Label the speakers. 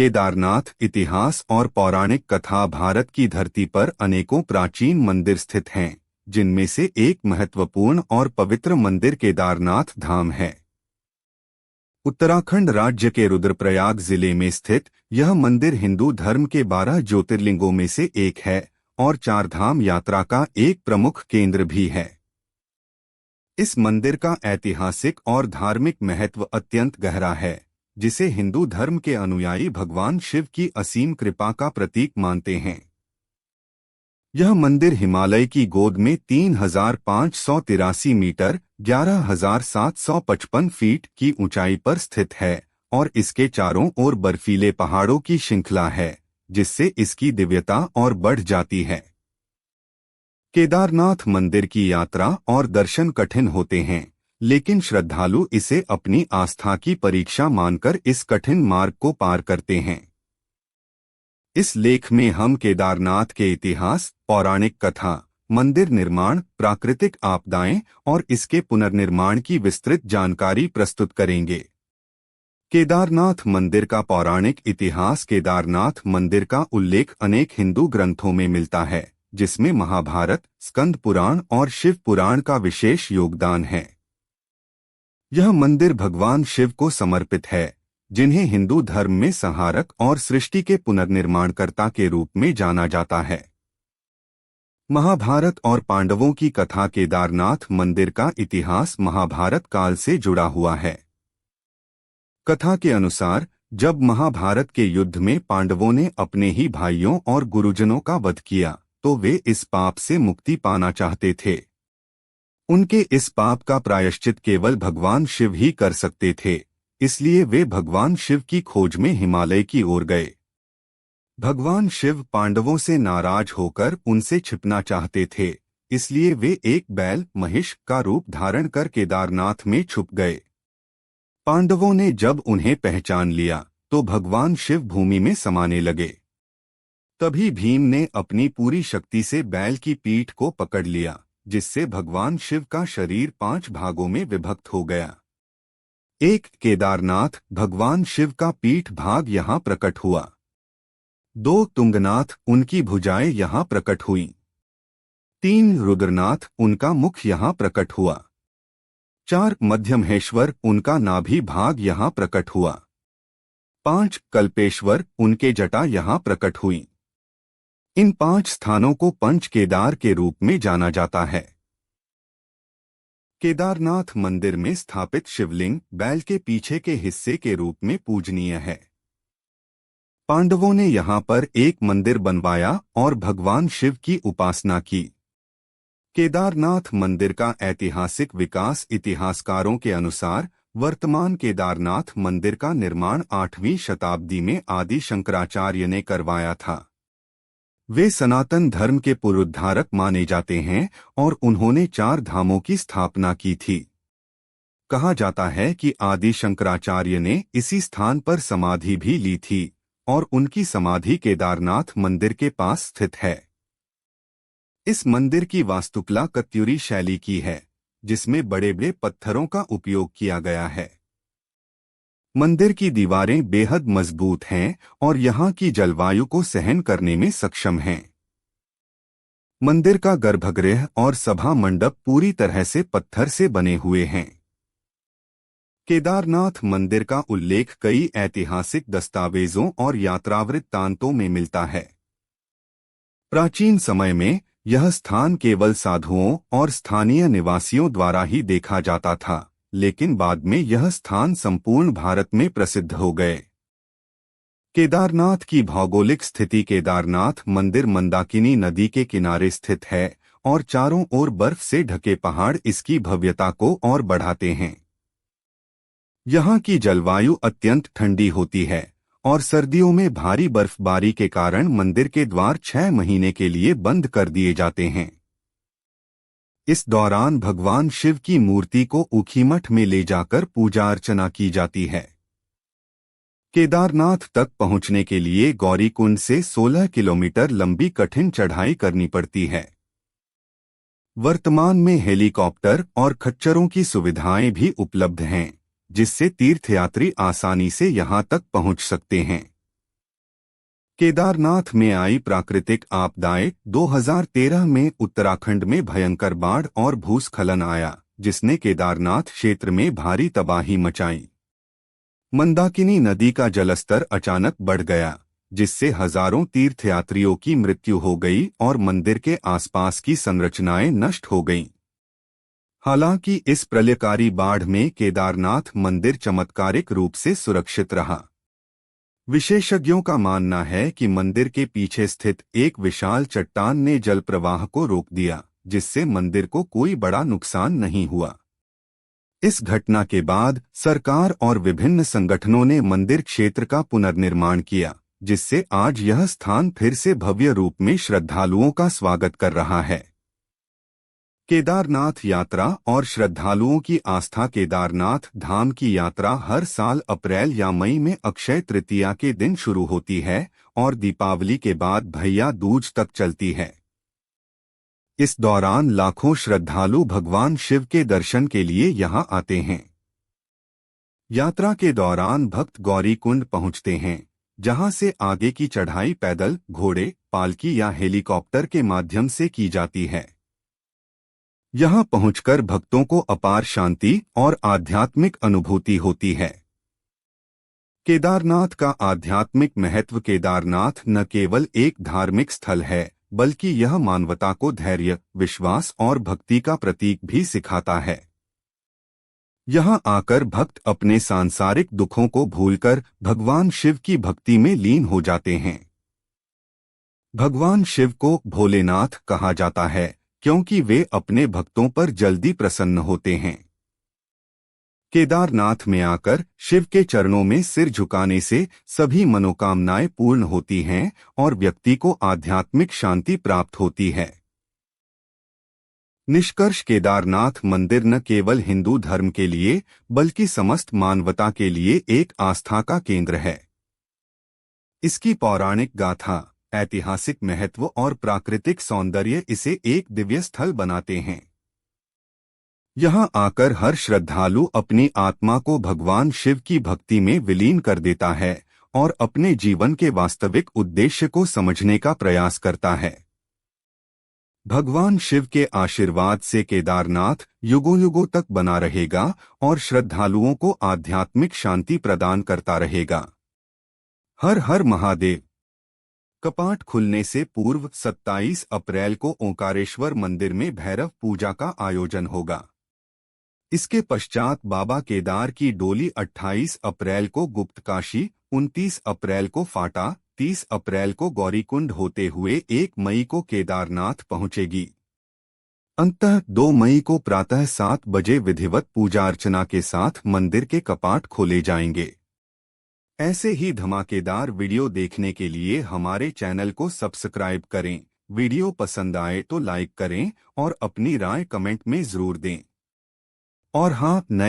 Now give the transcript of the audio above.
Speaker 1: केदारनाथ इतिहास और पौराणिक कथा। भारत की धरती पर अनेकों प्राचीन मंदिर स्थित हैं, जिनमें से एक महत्वपूर्ण और पवित्र मंदिर केदारनाथ धाम है। उत्तराखंड राज्य के रुद्रप्रयाग जिले में स्थित यह मंदिर हिंदू धर्म के 12 ज्योतिर्लिंगों में से एक है और चारधाम यात्रा का एक प्रमुख केंद्र भी है। इस मंदिर का ऐतिहासिक और धार्मिक महत्व अत्यंत गहरा है, जिसे हिंदू धर्म के अनुयायी भगवान शिव की असीम कृपा का प्रतीक मानते हैं। यह मंदिर हिमालय की गोद में 3583 मीटर 11,755 फीट की ऊंचाई पर स्थित है और इसके चारों ओर बर्फीले पहाड़ों की श्रृंखला है, जिससे इसकी दिव्यता और बढ़ जाती है। केदारनाथ मंदिर की यात्रा और दर्शन कठिन होते हैं, लेकिन श्रद्धालु इसे अपनी आस्था की परीक्षा मानकर इस कठिन मार्ग को पार करते हैं। इस लेख में हम केदारनाथ के इतिहास, पौराणिक कथा, मंदिर निर्माण, प्राकृतिक आपदाएं और इसके पुनर्निर्माण की विस्तृत जानकारी प्रस्तुत करेंगे। केदारनाथ मंदिर का पौराणिक इतिहास। केदारनाथ मंदिर का उल्लेख अनेक हिंदू ग्रंथों में मिलता है, जिसमें महाभारत, स्कंद पुराण और शिव पुराण का विशेष योगदान है। यह मंदिर भगवान शिव को समर्पित है, जिन्हें हिंदू धर्म में संहारक और सृष्टि के पुनर्निर्माणकर्ता के रूप में जाना जाता है। महाभारत और पांडवों की कथा। केदारनाथ मंदिर का इतिहास महाभारत काल से जुड़ा हुआ है। कथा के अनुसार, जब महाभारत के युद्ध में पांडवों ने अपने ही भाइयों और गुरुजनों का वध किया, तो वे इस पाप से मुक्ति पाना चाहते थे। उनके इस पाप का प्रायश्चित केवल भगवान शिव ही कर सकते थे, इसलिए वे भगवान शिव की खोज में हिमालय की ओर गए। भगवान शिव पांडवों से नाराज होकर उनसे छिपना चाहते थे, इसलिए वे एक बैल महिष का रूप धारण कर केदारनाथ में छुप गए। पांडवों ने जब उन्हें पहचान लिया, तो भगवान शिव भूमि में समाने लगे। तभी भीम ने अपनी पूरी शक्ति से बैल की पीठ को पकड़ लिया, जिससे भगवान शिव का शरीर 5 भागों में विभक्त हो गया। एक केदारनाथ, भगवान शिव का पीठ भाग यहाँ प्रकट हुआ। 2 तुंगनाथ, उनकी भुजाएं यहाँ प्रकट हुईं। 3 रुद्रनाथ, उनका मुख यहाँ प्रकट हुआ। 4 मध्यमहेश्वर, उनका नाभि भाग यहाँ प्रकट हुआ। 5 कल्पेश्वर, उनके जटा यहाँ प्रकट हुई। इन 5 स्थानों को पंच केदार के रूप में जाना जाता है। केदारनाथ मंदिर में स्थापित शिवलिंग बैल के पीछे के हिस्से के रूप में पूजनीय है। पांडवों ने यहाँ पर एक मंदिर बनवाया और भगवान शिव की उपासना की। केदारनाथ मंदिर का ऐतिहासिक विकास। इतिहासकारों के अनुसार वर्तमान केदारनाथ मंदिर का निर्माण 8वीं शताब्दी में आदि शंकराचार्य ने करवाया था। वे सनातन धर्म के पुनरुद्धारक माने जाते हैं और उन्होंने 4 धामों की स्थापना की थी। कहा जाता है कि आदि शंकराचार्य ने इसी स्थान पर समाधि भी ली थी और उनकी समाधि केदारनाथ मंदिर के पास स्थित है। इस मंदिर की वास्तुकला कत्यूरी शैली की है, जिसमें बड़े बड़े पत्थरों का उपयोग किया गया है। मंदिर की दीवारें बेहद मजबूत हैं और यहाँ की जलवायु को सहन करने में सक्षम हैं। मंदिर का गर्भगृह और सभा मंडप पूरी तरह से पत्थर से बने हुए हैं। केदारनाथ मंदिर का उल्लेख कई ऐतिहासिक दस्तावेजों और यात्रावृत्तांतों में मिलता है। प्राचीन समय में यह स्थान केवल साधुओं और स्थानीय निवासियों द्वारा ही देखा जाता था, लेकिन बाद में यह स्थान संपूर्ण भारत में प्रसिद्ध हो गए। केदारनाथ की भौगोलिक स्थिति। केदारनाथ मंदिर मंदाकिनी नदी के किनारे स्थित है और चारों ओर बर्फ से ढके पहाड़ इसकी भव्यता को और बढ़ाते हैं। यहाँ की जलवायु अत्यंत ठंडी होती है और सर्दियों में भारी बर्फबारी के कारण मंदिर के द्वार 6 महीने के लिए बंद कर दिए जाते हैं। इस दौरान भगवान शिव की मूर्ति को ऊखीमठ में ले जाकर पूजा अर्चना की जाती है। केदारनाथ तक पहुंचने के लिए गौरीकुंड से 16 किलोमीटर लंबी कठिन चढ़ाई करनी पड़ती है। वर्तमान में हेलीकॉप्टर और खच्चरों की सुविधाएं भी उपलब्ध हैं, जिससे तीर्थयात्री आसानी से यहां तक पहुंच सकते हैं। केदारनाथ में आई प्राकृतिक आपदाएं। 2013 में उत्तराखंड में भयंकर बाढ़ और भूस्खलन आया, जिसने केदारनाथ क्षेत्र में भारी तबाही मचाई। मंदाकिनी नदी का जलस्तर अचानक बढ़ गया, जिससे हजारों तीर्थयात्रियों की मृत्यु हो गई और मंदिर के आसपास की संरचनाएं नष्ट हो गईं। हालांकि इस प्रलयकारी बाढ़ में केदारनाथ मंदिर चमत्कारिक रूप से सुरक्षित रहा। विशेषज्ञों का मानना है कि मंदिर के पीछे स्थित एक विशाल चट्टान ने जल प्रवाह को रोक दिया, जिससे मंदिर को कोई बड़ा नुकसान नहीं हुआ। इस घटना के बाद सरकार और विभिन्न संगठनों ने मंदिर क्षेत्र का पुनर्निर्माण किया, जिससे आज यह स्थान फिर से भव्य रूप में श्रद्धालुओं का स्वागत कर रहा है। केदारनाथ यात्रा और श्रद्धालुओं की आस्था। केदारनाथ धाम की यात्रा हर साल अप्रैल या मई में अक्षय तृतीया के दिन शुरू होती है और दीपावली के बाद भैया दूज तक चलती है। इस दौरान लाखों श्रद्धालु भगवान शिव के दर्शन के लिए यहां आते हैं। यात्रा के दौरान भक्त गौरीकुंड पहुंचते हैं, जहां से आगे की चढ़ाई पैदल, घोड़े, पालकी या हेलीकॉप्टर के माध्यम से की जाती है। यहां पहुंचकर भक्तों को अपार शांति और आध्यात्मिक अनुभूति होती है। केदारनाथ का आध्यात्मिक महत्व। केदारनाथ न केवल एक धार्मिक स्थल है, बल्कि यह मानवता को धैर्य, विश्वास और भक्ति का प्रतीक भी सिखाता है। यहां आकर भक्त अपने सांसारिक दुखों को भूलकर भगवान शिव की भक्ति में लीन हो जाते हैं। भगवान शिव को भोलेनाथ कहा जाता है, क्योंकि वे अपने भक्तों पर जल्दी प्रसन्न होते हैं। केदारनाथ में आकर शिव के चरणों में सिर झुकाने से सभी मनोकामनाएं पूर्ण होती हैं और व्यक्ति को आध्यात्मिक शांति प्राप्त होती है। निष्कर्ष। केदारनाथ मंदिर न केवल हिंदू धर्म के लिए, बल्कि समस्त मानवता के लिए एक आस्था का केंद्र है। इसकी पौराणिक गाथा, ऐतिहासिक महत्व और प्राकृतिक सौंदर्य इसे एक दिव्य स्थल बनाते हैं। यहां आकर हर श्रद्धालु अपनी आत्मा को भगवान शिव की भक्ति में विलीन कर देता है और अपने जीवन के वास्तविक उद्देश्य को समझने का प्रयास करता है। भगवान शिव के आशीर्वाद से केदारनाथ युगों युगों तक बना रहेगा और श्रद्धालुओं को आध्यात्मिक शांति प्रदान करता रहेगा। हर हर महादेव। कपाट खुलने से पूर्व 27 अप्रैल को ओंकारेश्वर मंदिर में भैरव पूजा का आयोजन होगा। इसके पश्चात बाबा केदार की डोली 28 अप्रैल को गुप्तकाशी, 29 अप्रैल को फाटा, 30 अप्रैल को गौरीकुंड होते हुए 1 मई को केदारनाथ पहुंचेगी। अंततः 2 मई को प्रातः 7 बजे विधिवत पूजा अर्चना के साथ मंदिर के कपाट खोले जाएंगे। ऐसे ही धमाकेदार वीडियो देखने के लिए हमारे चैनल को सब्सक्राइब करें। वीडियो पसंद आए तो लाइक करें और अपनी राय कमेंट में जरूर दें। और हाँ, नए